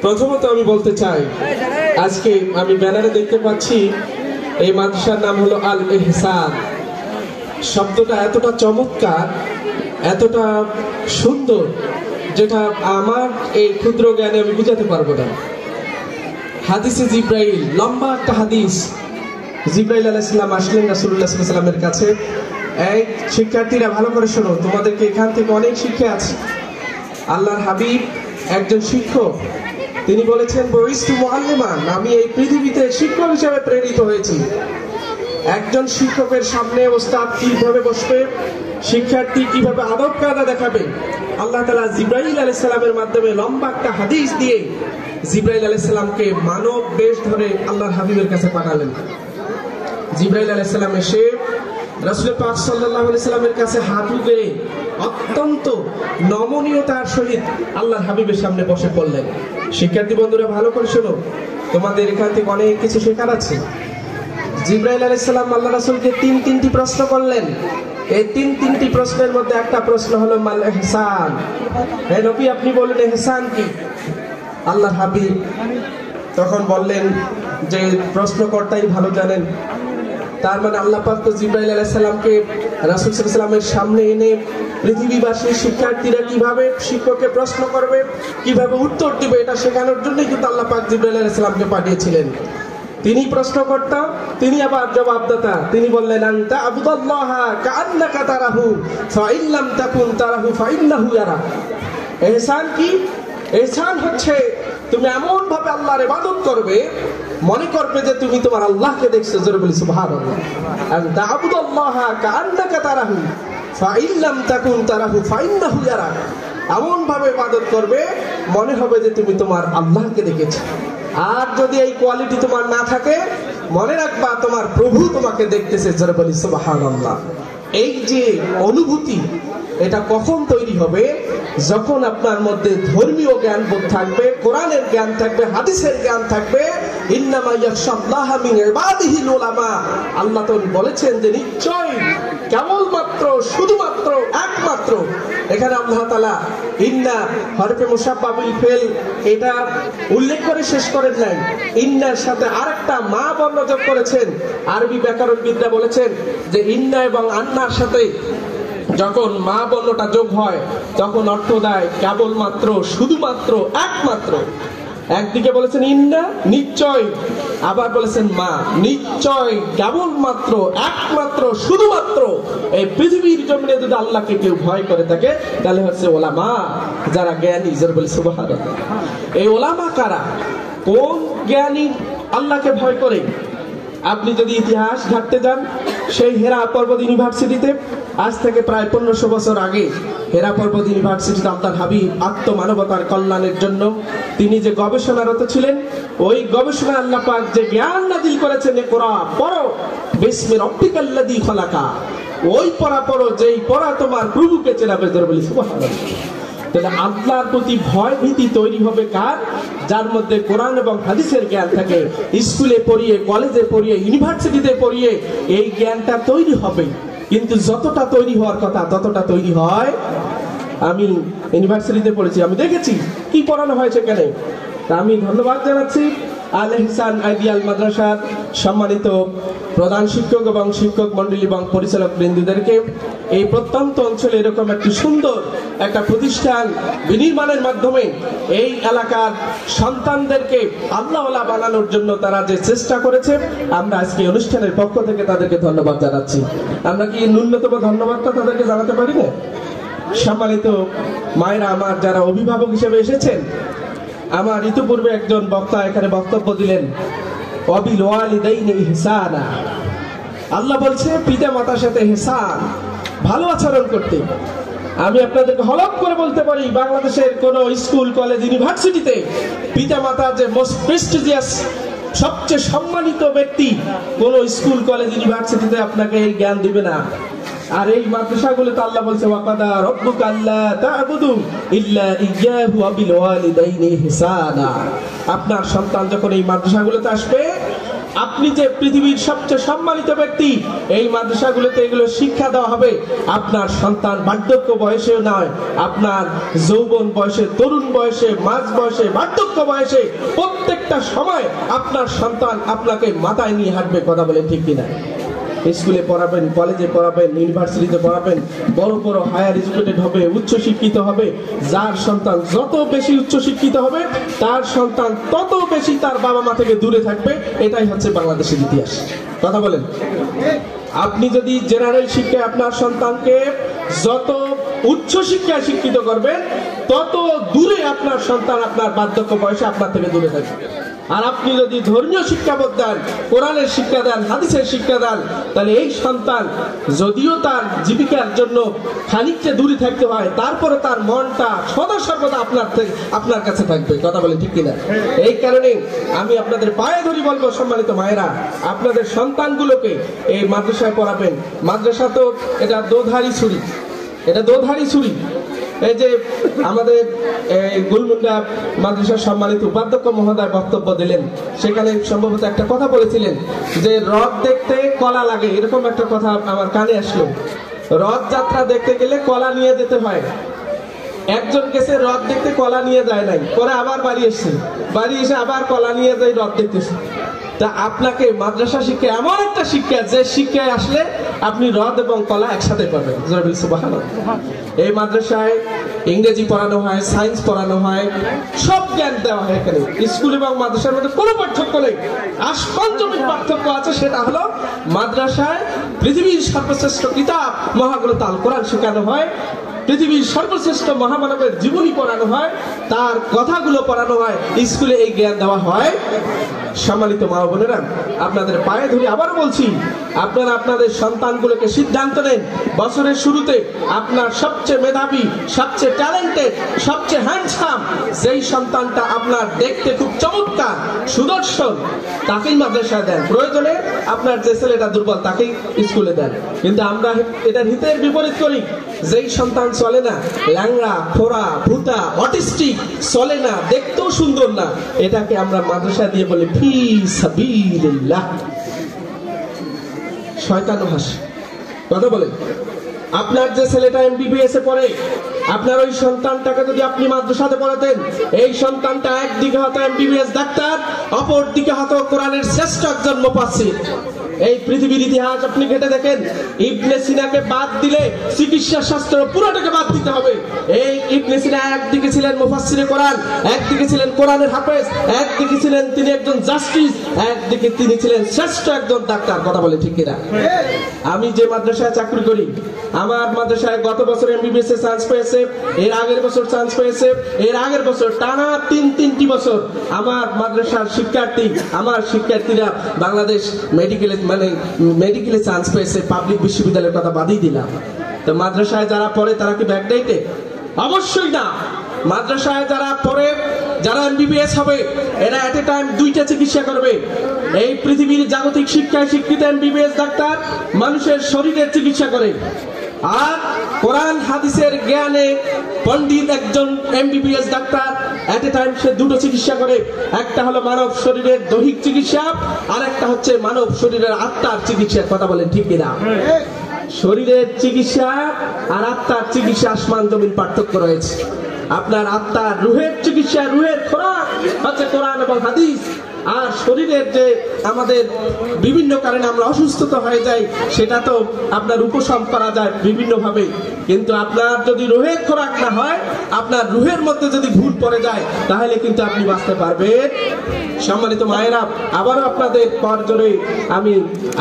প্রথমত আমি বলতে চাই, আজকে আমি ব্যানারে দেখতে পাচ্ছি এই মাদ্রাসার নাম হলো আল ইহসান। শব্দটা এতটা চমৎকার, এতটা সুন্দর, যেটা আমার এই ক্ষুদ্র জ্ঞানে আমি বুঝাতে পারবো না। হাদিসে জিব্রাইল, লম্বা একটা হাদিস। জিব্রাইল আলাইহিস সালাম আসলেন রাসূলুল্লাহ সাল্লাল্লাহু আলাইহি ওয়াসাল্লামের কাছে। এই শিক্ষার্থীরা ভালো করে শোনো, তোমাদেরকে এখান থেকে অনেক শিক্ষা আছে। আল্লাহর হাবিব একজন শিক্ষক, তিনি বলেছেন বইস্তু মুআল্লিমান, আমি এই পৃথিবীতে শিক্ষক হিসেবে প্রেরিত হয়েছি। একজন শিক্ষকের সামনে ওস্তাদ কিভাবে বসবে, শিক্ষার্থী কিভাবে আদব কায়দা দেখাবে, আল্লাহ তাআলা জিব্রাইল আলাইহিস সালামের মাধ্যমে লম্বা একটা হাদিস দিয়ে জিব্রাইল আলাইহিস সালামকে মানব বেশ ধরে আল্লাহর হাবিবের কাছে পাঠালেন। জিব্রাইল আলাইহিস সালাম এসে রাসূল পাক সাল্লাল্লাহু আলাইহি সাল্লামের কাছে হাত উঠে অত্যন্ত নমনীয়তার সহিত আল্লাহর হাবিবের সামনে বসে পড়লেন। শিক্ষার্থী বন্ধুরা ভালো করে শোনো, তোমাদের এখান থেকে অনেক কিছু শেখার আছে। জিব্রাইল আলাইহিস সালাম আল্লাহ রাসূলকে তিনটি প্রশ্ন করলেন। এই তিনটি প্রশ্নের মধ্যে একটা প্রশ্ন হলো মাল ইহসান। হে নবী, আপনি বলেন ইহসান কি? আল্লাহর হাবিব তখন বললেন যে প্রশ্নকর্তাই ভালো জানেন। তার মানে আল্লাহ পাক তো জিব্রাইল আলাইহিস সালামকে রাসূল সাল্লাল্লাহু আলাইহি ওয়াসাল্লামের সামনে এনে পৃথিবীবাসী শিক্ষার্থীরা কিভাবে শিক্ষককে প্রশ্ন করবে, কিভাবে উত্তর দিবে, এটা শেখানোর জন্যই কিন্তু আল্লাহ পাক জিব্রাইল আলাইহিস সালামকে পাঠিয়েছিলেন। তিনি প্রশ্নকর্তা, তিনি আবার জবাবদাতা। তিনি বললেন আনতা আবুদাল্লাহা কাআন্নাকা তারাহু ফাইন লাম তাকুন তারাহু ফাইন্নাহু ইয়ারাক। ইহসান কি? ইহসান হচ্ছে তুমি এমন ভাবে আল্লাহর ইবাদত করবে, মনে করবে যে তুমি তোমার আল্লাহকে দেখছো। জোরে বলি সুবহানাল্লাহ। আনতা আবুদাল্লাহা কাআন্নাকা তারাহু ফাইন লাম তাকুন তারাহু ফাইন্নাহু ইয়ারাক। এমন ভাবে ইবাদত করবে মনে হবে যে তুমি তোমার আল্লাহকে দেখেছো। আর যদি এই কোয়ালিটি তোমার না থাকে, মনে রাখবা তোমার প্রভু তোমাকে দেখতেছে। জোরে বলি সুবহানাল্লাহ। এই যে অনুভূতি, এটা কখন তৈরি হবে? যখন আপনার মধ্যে ধর্মীয় জ্ঞান বোধ থাকবে, কোরআনের জ্ঞান থাকবে, হাদিসের জ্ঞান থাকবে। ইন্নামা ইয়াখশাল্লাহা মিন ইবাদিহিল উলামা। আল্লাহ তো বলেছেন যে নিশ্চয়, কেবলমাত্র, শুধুমাত্র, একমাত্র। এখানে আল্লাহ তাআলা ইন্না হরফে মুশাব্বাহ বিল ফেল এটা উল্লেখ করে শেষ করেন নাই। ইন্নার সাথে আরেকটা মা বর্ণ যোগ করেছেন। আরবি ব্যাকরণবিদরা বলেছেন যে ইন্না এবং আন্নার সাথে যখন মা বর্ণটা যোগ হয় তখন অর্থ দেয় কেবলমাত্র, শুধুমাত্র, একমাত্র। একদিকে বলেছেন ইন্না, নিশ্চয়, আবার বলেছেন মা, নিশ্চয়, কেবলমাত্র, একমাত্র, শুধুমাত্র। এই পৃথিবীর জমিনে যদি আল্লাহকে কেউ ভয় করে থাকে তাহলে হচ্ছে ওলামা, যারা জ্ঞানী। জোরে বলি সুবহানাল্লাহ। এই ওলামা কারা? কোন জ্ঞানী আল্লাহকে ভয় করে? আপনি যদি ইতিহাস ঘাটতে যান, সেই হেরা পর্বত ইউনিভার্সিটিতে আজ থেকে প্রায় 1500 বছর আগে হেরা পর্বত ইউনিভার্সিটিতে আল্লাহর হাবিব আত্মমানবতার কল্যাণের জন্য তিনি যে গবেষণারত ছিলেন, ওই গবেষণা আল্লাহ পাক যে জ্ঞান নাযিল করেছেন, কোরআন পড়ো বিসমি রাব্বিকাল্লাযী খালাকা। ওই পড়া পড়ো, যেই পড়া তোমার প্রভুকে চেনাবে। ধরে বলি সুবহানাল্লাহ। তাহলে আল্লাহর প্রতি ভয় ভীতি তৈরি হবে কার? যার মধ্যে কোরআন এবং হাদিসের জ্ঞান থাকে। স্কুলে পড়িয়ে, কলেজে পড়িয়ে, ইউনিভার্সিটিতে পড়িয়ে এই জ্ঞানটা তৈরি হবে, কিন্তু যতটা তৈরি হওয়ার কথা ততটা তৈরি হয়। আমি ইউনিভার্সিটিতে পড়েছি, আমি দেখেছি কি পড়ানো হয়েছে এখানে। তা আমি ধন্যবাদ জানাচ্ছি আল ইহসান আইডিয়াল মাদ্রাসার সম্মানিত প্রধান শিক্ষক এবং শিক্ষক মন্ডলী এবং পরিচালক বৃন্দদেরকে। এই প্রত্যন্ত অঞ্চলে এরকম একটি সুন্দর একটা প্রতিষ্ঠান বিনির্মাণের মাধ্যমে এই এলাকার সন্তানদেরকে আল্লাহওয়ালা বানানোর জন্য তারা যে চেষ্টা করেছে, আমরা আজকে অনুষ্ঠানের পক্ষ থেকে তাদেরকে ধন্যবাদ জানাচ্ছি। আমরা কি ন্যূনতম ধন্যবাদটা তাদেরকে জানাতে পারি না? সম্মানিত মায়েরা আমার, যারা অভিভাবক হিসেবে এসেছেন, আমার ইতিপূর্বে একজন বক্তা এখানে বক্তব্য দিলেন, ওয়াবিল ওয়ালিদাইনি ইহসানা। আল্লাহ বলছে পিতা মাতার সাথে ইহসান, ভালো আচরণ করতে। আমি আপনাদেরকে হলফ করে বলতে পারি, বাংলাদেশের কোন স্কুল, কলেজ, ইউনিভার্সিটিতে পিতা মাতা যে মোস্ট প্রেস্টিজিয়াস, সবচেয়ে সম্মানিত ব্যক্তি, কোন স্কুল, কলেজ, ইউনিভার্সিটিতে আপনাকে এই জ্ঞান দিবে না। আর এই মাদ্রাসাগুলোতে আল্লাহ বলছে ওয়াকাদা রাব্বুকা আল্লা তা'বুদু ইল্লা ইয়্যাহু ওয়া বিল ওয়ালিদাইনি ইহসানা। আপনার সন্তান যখন এই মাদ্রাসাগুলোতে আসবে, আপনি যে পৃথিবীর সবচেয়ে সম্মানিত ব্যক্তি, এই মাদ্রাসাগুলোতে এগুলো শিক্ষা দেওয়া হবে। আপনার সন্তান বার্ধক্য বয়সে নয়, আপনার যৌবন বয়সে, তরুণ বয়সে, মাঝ বয়সে, বার্ধক্য বয়সে, প্রত্যেকটা সময় আপনার সন্তান আপনাকে মাথায় নিয়ে হাঁটবে। কথা বলেন ঠিক কিনা? স্কুলে পড়াবেন, কলেজে পড়াবেন, ইউনিভার্সিটিতে পড়াবেন, বড় বড় হায়ার এডুকেটেড হবে, উচ্চ শিক্ষিত হবে। যার সন্তান যত বেশি উচ্চ শিক্ষিত হবে, তার সন্তান তত বেশি তার বাবা মা থেকে দূরে থাকবে। এটাই হচ্ছে বাংলাদেশের ইতিহাস। কথা বলেন। আপনি যদি জেনারেল শিক্ষায় আপনার সন্তানকে যত উচ্চ শিক্ষায় শিক্ষিত করবেন, তত দূরে আপনার সন্তান আপনার বার্ধক্য বয়সে আপনার থেকে দূরে থাকবে। আর আপনি যদি ধর্মীয় শিক্ষাবোধ দেন, কোরআনের শিক্ষা দেন, হাদিসের শিক্ষা দেন, তাহলে এই সন্তান যদিও তার জীবিকার জন্য খানিকটা দূরে থাকতে হয়, তারপরে তার মনটা সদা সর্বদা আপনার কাছে থাকবে। কথা বলে ঠিক কিনা? এই কারণে আমি আপনাদের পায়ে ধরি বলবো, সম্মানিত মায়েরা, আপনাদের সন্তানগুলোকে এই মাদ্রাসায় পড়াবেন। মাদ্রাসা তো এটা দোধারি ছুরি, এটা দোধারি ছুরি। এই যে আমাদের গুলমুন্ডা মাদ্রাসার সম্মানিত উপাধ্যক্ষ মহোদয় বক্তব্য দিলেন, সেখানে সম্ভবত একটা কথা বলেছিলেন যে রথ দেখতে কলা লাগে, এরকম একটা কথা আমার কানে আসলো। রথ যাত্রা দেখতে গেলে কলা নিয়ে যেতে হয়। একজন গেছে রথ দেখতে, কলা নিয়ে যায় নাই, পরে আবার বাড়ি এসছে, বাড়ি এসে আবার কলা নিয়ে যায়, রথ দেখতেছে। তা আপনাকে মাদ্রাসা শিক্ষা এমন একটা শিক্ষা, যে শিক্ষায় আসলে আপনি রথ এবং কলা একসাথে পাবেন। এই মাদ্রাসায় ইংরেজি পড়ানো হয়, সায়েন্স পড়ানো হয়, সব জ্ঞান দেওয়া হয় এখানে। স্কুল এবং মাদ্রাসার মধ্যে কোনো পার্থক্য নেই। আসমান জমির পার্থক্য আছে, সেটা হলো মাদ্রাসায় পৃথিবীর সর্বশ্রেষ্ঠ কিতাব মহাগ্রন্থ আল কোরআন শেখানো হয়, পৃথিবীর সর্বশ্রেষ্ঠ মহামানবের জীবনী পড়ানো হয়, তার কথাগুলো পড়ানো হয়। স্কুলে এই জ্ঞান দেওয়া হয়। সম্মানিত মা বোনেরা, আপনাদের পায়ে ধরে আবারও বলছি, আপনারা আপনাদের সন্তানগুলোকে সিদ্ধান্ত নেন, বছরের শুরুতে আপনার সবচেয়ে মেধাবী, সবচেয়ে ট্যালেন্টেড, সবচেয়ে হ্যান্ডসাম যেই সন্তানটা আপনার দেখতে খুব চমৎকার, সুদর্শন, তাকেই মাদ্রাসায় দেন। প্রয়োজনে আপনার যে ছেলেটা দুর্বল, তাকেই স্কুলে দেন। কিন্তু আমরা এটার হিতের বিপরীত করি। যেই সন্তান চলে না, ল্যাংড়া, খোড়া, ভূতা, অটিস্টিক, চলে না, দেখতেও সুন্দর না, এটাকে আমরা মাদ্রাসা দিয়ে বলি ফি সাবিলিল্লাহ, শয়তান হাসি। কথা বলে, আপনার যে ছেলেটা এমবিবিএস এ পড়ে, আপনার ওই সন্তানটাকে যদি আপনি মাদ্রাসাতে পড়াতেন, এই সন্তানটা একদিকে হয়তো এমবিবিএস ডাক্তার, অপর দিকে হয়তো কোরআনের শ্রেষ্ঠ একজন মুফাসসির। এই পৃথিবীর ইতিহাস আপনি ঘেটে দেখেন, ইবনে সিনাকে বাদ দিলে চিকিৎসা শাস্ত্র পুরোটাকে বাদ দিতে হবে। এই ইবনে সিনা একদিকে ছিলেন মুফাসসিরে কোরআন, একদিকে ছিলেন কোরআনের হাফেজ, একদিকে ছিলেন তিনি একজন জাস্টিস, একদিকে তিনি ছিলেন শ্রেষ্ঠ একজন ডাক্তার। কথা বলে ঠিক কিনা? আমি যে মাদ্রাসায় চাকরি করি, আমার মাদ্রাসায় গত বছর এমবিবিএস এ চান্স পেয়েছে, এর আগের বছর চান্স পেয়েছে, এর আগের বছর, টানা তিনটি বছর আমার মাদ্রাসার শিক্ষার্থী, আমার শিক্ষার্থীরা বাংলাদেশ মেডিকেলে চান্স পেয়েছে। পাবলিক বিশ্ববিদ্যালয়ের কথা বাদই দিলাম। তো মাদ্রাসায় যারা পড়ে তারা কি ব্যাকডেটেড? অবশ্যই না। মাদ্রাসায় যারা পড়ে, যারা এমবিবিএস হবে, এরা এট এ টাইম দুইটা চিকিৎসা করবে। এই পৃথিবীর জাগতিক শিক্ষায় শিক্ষিত এমবিবিএস ডাক্তার মানুষের শরীরের চিকিৎসা করে, আর কোরআন হাদিসের জ্ঞানে পণ্ডিত একজন MBBS doctor at a time সে দুটো চিকিৎসা করে। একটা হলো মানব শরীরের দৈহিক চিকিৎসা, আর একটা হচ্ছে মানব শরীরের আত্মার চিকিৎসা। কথা বলেন ঠিক কিনা? শরীরের চিকিৎসা আর আত্মার চিকিৎসা আসমান জমিন পার্থক্য রয়েছে। আপনার আত্মার রুহের চিকিৎসা, রুহের খোরাক হচ্ছে কোরআন এবং হাদিস। আর শরীরের যে আমাদের বিভিন্ন কারণে আমরা অসুস্থতা হয়ে যাই, সেটা তো আপনার উপশম করা যায় বিভিন্ন ভাবে। কিন্তু আপনার যদি রুহের খোরাক না হয়, আপনার রুহের মধ্যে যদি ভুল পড়ে যায়, তাহলে কিন্তু আপনি বাঁচতে পারবেন। সম্মানিত মায়েরা, আবারও আপনাদের পর জোরে আমি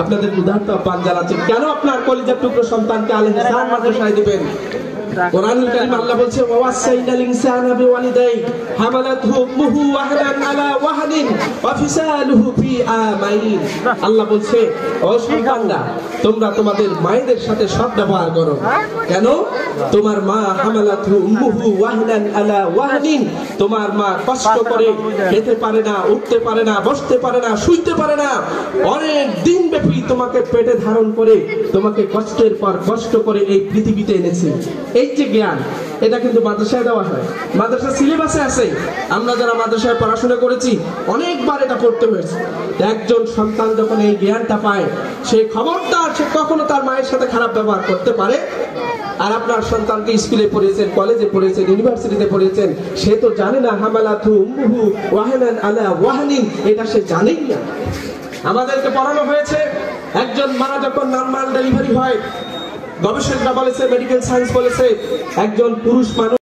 আপনাদের উদাহরণ আহ্বান জানাচ্ছি, কেন আপনার কলিজার টুকরো সন্তানকে আল ইহসান মাদ্রাসায় দিবেন? কোরআনুল কারীম আল্লাহ বলছে, ওয়াসাইনাল ইনসানা বিওয়ালিদাই হামালাতহু উম্মুহু ওয়াহনান আলা ওয়াহনিন ওয়া ফিসালুহু ফি আমাইন। আল্লাহ বলছে, ও সন্তানরা, তোমরা তোমাদের মায়েদের সাথে সৎ ব্যবহার করো। কেন? তোমার মা হামালাতহু উম্মুহু ওয়াহনান আলা ওয়াহনিন, তোমার মা কষ্ট করে খেতে পারে না, উঠতে পারে না, বসতে পারে না, শুইতে পারে না, অনেক দিন ব্যাপী তোমাকে পেটে ধারণ করে তোমাকে কষ্টের পর কষ্ট করে এই পৃথিবীতে এনেছে। এই যে জ্ঞান, এটা কিন্তু মাদ্রাসায় দেওয়া হয়, মাদ্রাসা সিলেবাসে আছে। আমরা যারা মাদ্রাসায় পড়াশোনা করেছি অনেকবার এটা পড়তে হয়েছে। একজন সন্তান যখন এই জ্ঞানটা পায়, সে খবরদার সে কখনো তার মায়ের সাথে খারাপ ব্যবহার করতে পারে। আর আপনার সন্তানকে স্কুলে পড়িয়েছেন, কলেজে পড়িয়েছেন, ইউনিভার্সিটিতে পড়িয়েছেন, সে তো জানে না হামালাতু উম্মুহু ওয়াহানান আলা ওয়াহানিন, এটা সে জানেই না। আমাদেরকে পড়ানো হয়েছে একজন মা যখন নরমাল ডেলিভারি হয়, গবেষকরা বলেছে, মেডিকেল সায়েন্স বলেছে, একজন পুরুষ মানুষ